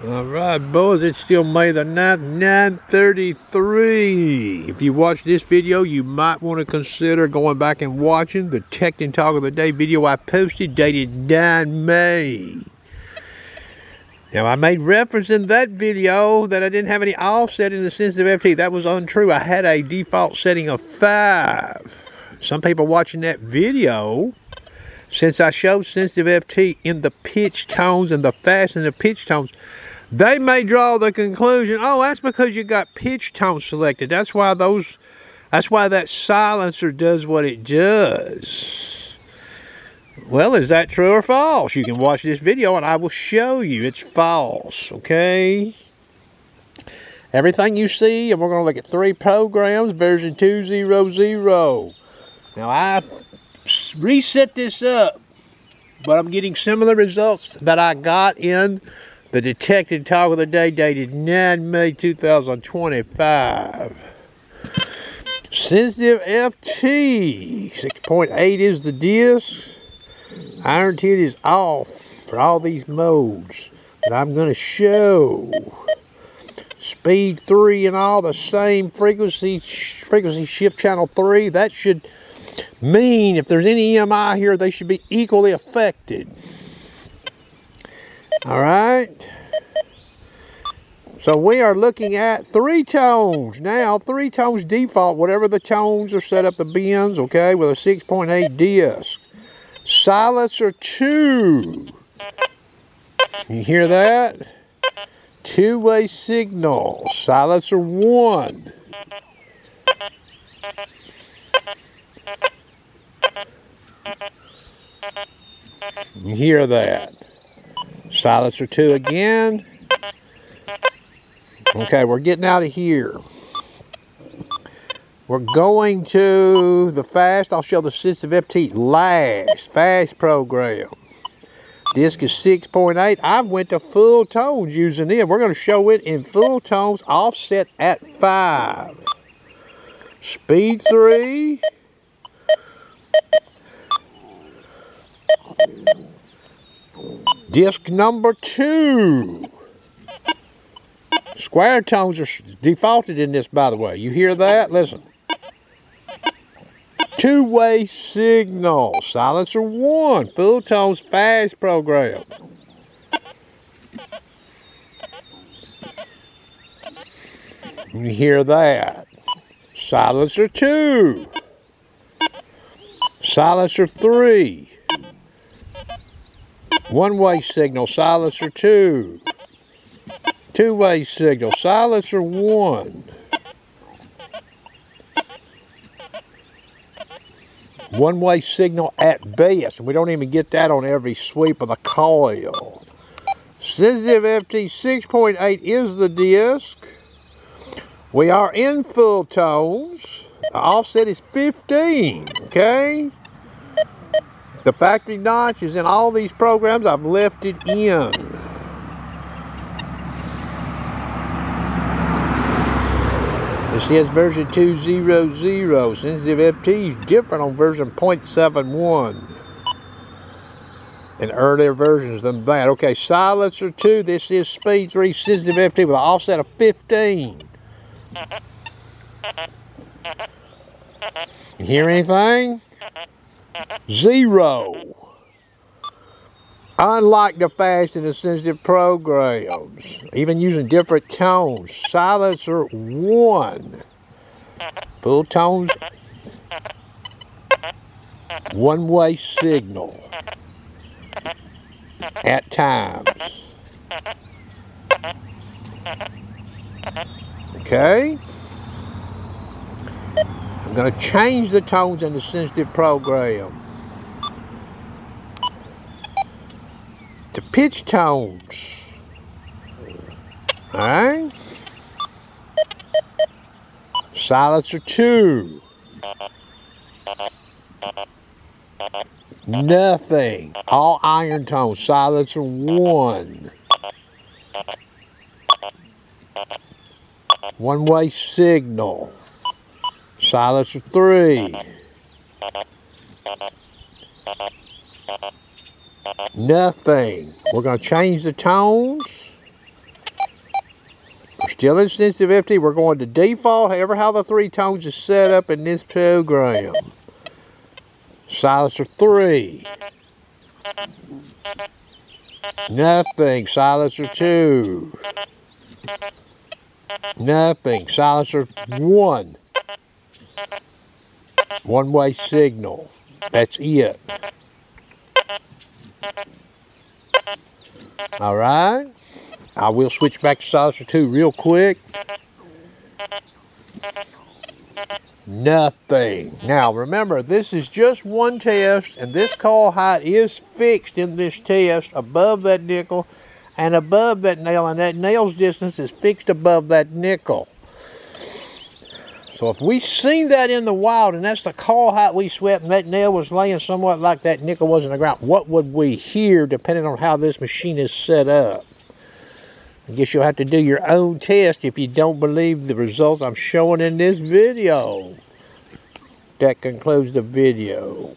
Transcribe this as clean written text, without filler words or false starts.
All right, boys, it's still May the 9th, 9:33. If you watch this video, you might want to consider going back and watching the Tech and Talk of the Day video I posted dated 9 May. Now, I made reference in that video that I didn't have any offset in the sensitive FT. That was untrue. I had a default setting of 5. Some people watching that video, since I showed sensitive FT in the pitch tones and the fast and the pitch tones, they may draw the conclusion, oh, that's because you got pitch tones selected. That's why that silencer does what it does. Well, is that true or false? You can watch this video and I will show you it's false, okay? Everything you see, and we're going to look at 3 programs, version 2.0.0. Now, I reset this up, but I'm getting similar results that I got in the Detected Talk of the Day dated 9 May 2025. Sensitive FT 6.8 is the disc. Iron tint is off for all these modes that I'm going to show. Speed 3 and all the same frequency shift channel 3. That should mean if there's any EMI here, they should be equally affected. All right. So we are looking at 3 tones. Now, 3 tones default, whatever the tones are set up the bins, okay, with a 6.8 disc. Silencer 2. You hear that? 2-way signal. Silencer 1. You hear that? Silencer 2 again. Okay, we're getting out of here. We're going to the fast. I'll show the sensitive FT last. Fast program. Disc is 6.8. I went to full tones using it. We're going to show it in full tones, offset at 5. Speed 3. Disc number 2. Square tones are defaulted in this, by the way. You hear that? Listen. 2-way signal. Silencer 1. Full tones fast program. You hear that? Silencer 2. Silencer 3. 1-way signal. Silencer 2. 2-way signal. Silencer 1. 1-way signal at best. We don't even get that on every sweep of the coil. Sensitive FT 6.8 is the disc. We are in full tones. The offset is 15, okay? The factory notch is in all these programs. I've left it in. This is version 2.0.0. Sensitive FT is different on version 0.71 and earlier versions than that. Okay, silencer 2. This is speed 3 sensitive FT with an offset of 15. You hear anything? 0. Unlike the fast and the sensitive programs, even using different tones. Silencer 1. Full tones. 1-way signal. At times. Okay. I'm going to change the tones in the sensitive program to pitch tones. Alright? Silencer 2. Nothing. All iron tones. Silencer 1. 1-way signal. Silencer 3. Nothing. We're going to change the tones. Still in sensitive FT. We're going to default, however how the 3 tones is set up in this program. Silencer 3. Nothing. Silencer 2. Nothing. Silencer 1. One-way signal. That's it. All right. I will switch back to silencer 2 real quick. Nothing. Now remember, this is just one test, and this call height is fixed in this test above that nickel and above that nail, and that nail's distance is fixed above that nickel. So if we seen that in the wild, and that's the call height we swept, and that nail was laying somewhat like that nickel was in the ground, what would we hear depending on how this machine is set up? I guess you'll have to do your own test if you don't believe the results I'm showing in this video. That concludes the video.